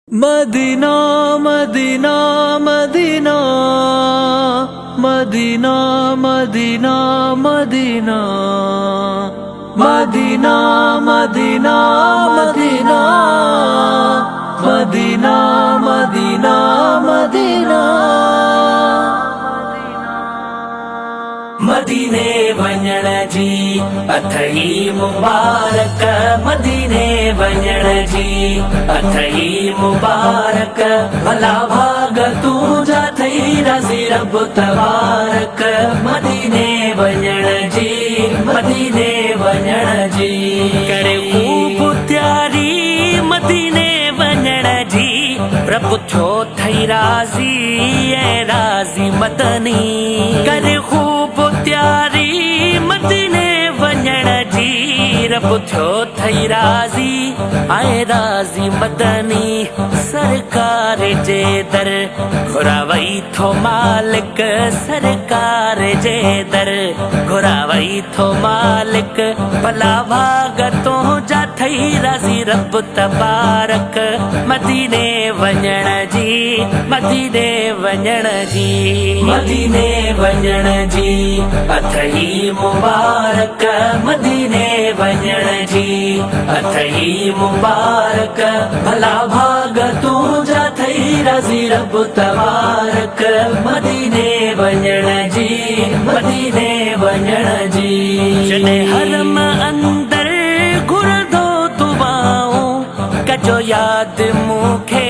मदीना मदीना मदीना मदीना मदीना मदीना मदीना मदीना मदीना मदीना मदीना मदीना मदीने वञण जी अथई मुबारक मदीने वञण जी अथई मुबारक भला भाग तुंहिंजा थई राज़ी रब तबारक मदीने वञण जी मदीने वञण जी करे खूब तैयारी मदीने वञण जी रब छो थई राज़ी ऐं राज़ी मदनी करे खूब तैयारी मदीने वञण जी रब थियो थई राज़ी आए राज़ी मदनी सरकार जे दर घुरावई थो मालिक सरकार जे दर घुरावई थो मालिक भला भाग तुंहिंजा थई राज़ी रब तबारक मदीने वञण जी मदीने वञण जी मदीने वञण जी अथई मुबारक मदीने वञण जी अथई मुबारक भला भाग तुंहिंजा थई राज़ी रब तबारक मदीने वञण जी मदीने वञण जी जॾहिं हरम अंदर घुरंदो दुआऊं कजो यादि मूंखे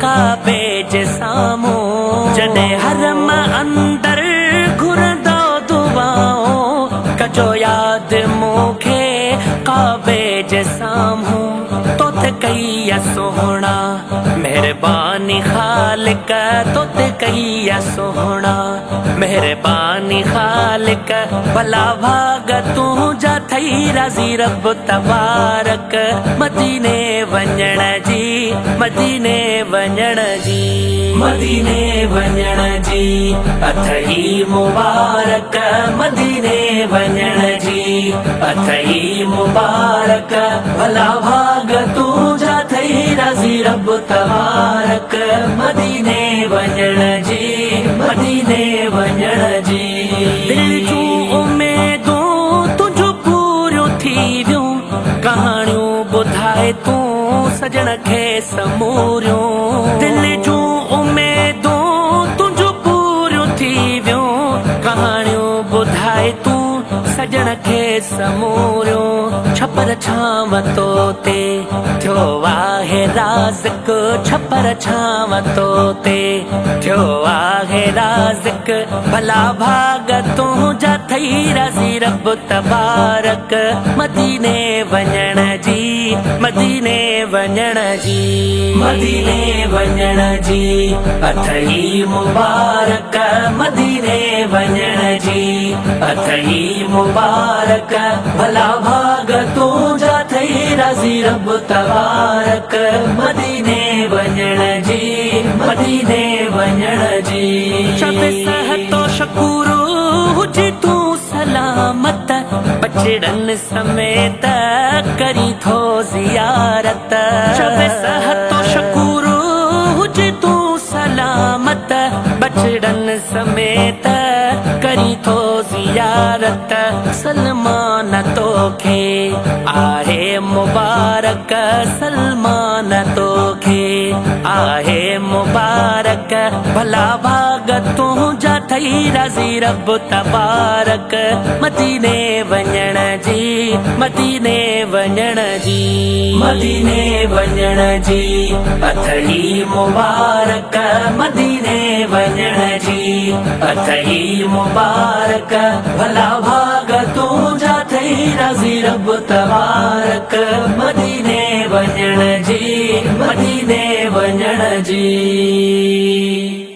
काबे जे साम्हूं जॾहिं हरम अंदर घुरंदो दुआऊं कजो यादि मूंखे काबे जे साम्हूं तोते कई सोहणा मेहरबानी ख़ालिक तोते कई सोहणा मेहरबानी ख़ालिक भला भाग तुंहिंजा थई राज़ी रब तबारक मदीने वञण जी मदीने वञण जी मदीने वञण जी अथई मुबारक मदीने वञण जी अथई मुबारक भला भाग तुंहिंजा थई राज़ी रब तबारक मदीने वञण जी मदीने वञण जी दिल जूं उमेदूं तुंहिंजूं पूरियूं थी वियूं कहाणियूं ॿुधाए तूं सजण खे समूरियूं दिल जूं उमेदूं तुंहिंजूं पूरियूं थी वियूं कहाणियूं ॿुधाए तूं सजण खे समूरियूं छपर छांव तो ते थियो आहे राज़िक छपर छांव तो ते थियो आहे राज़िक भला भाग तुंहिंजा थई राज़ी रब तबारक मदीने वञण जी मदीने वञण जी मदीने वञण जी अथई मुबारक मदीने वञण जी अथई मुबारक भला भाग तुंहिंजा थई राज़ी रब तबारक मदीने वञण जी मदीने वञण जी शब सहतो शकूरो हुजे तूं सलामत बचड़न समेत करी थो ज़ियारत शब सहतो शकूरो हुजे तूं सलामत बचड़न समेत करी थो ज़ियारत सलमान तोखे आहे मुबारक सलमान तोखे आहे मुबारक भला भाग तुंहिंजा थई राज़ी रब तबारक मदीने वञण जी मदीने वञण जी मदीने वञण जी अथई मुबारक मदीने वञण जी अथई मुबारक भला भाग तुंहिंजा थई राज़ी रब तबारक मदीने वञण जी मदीने वञण जी।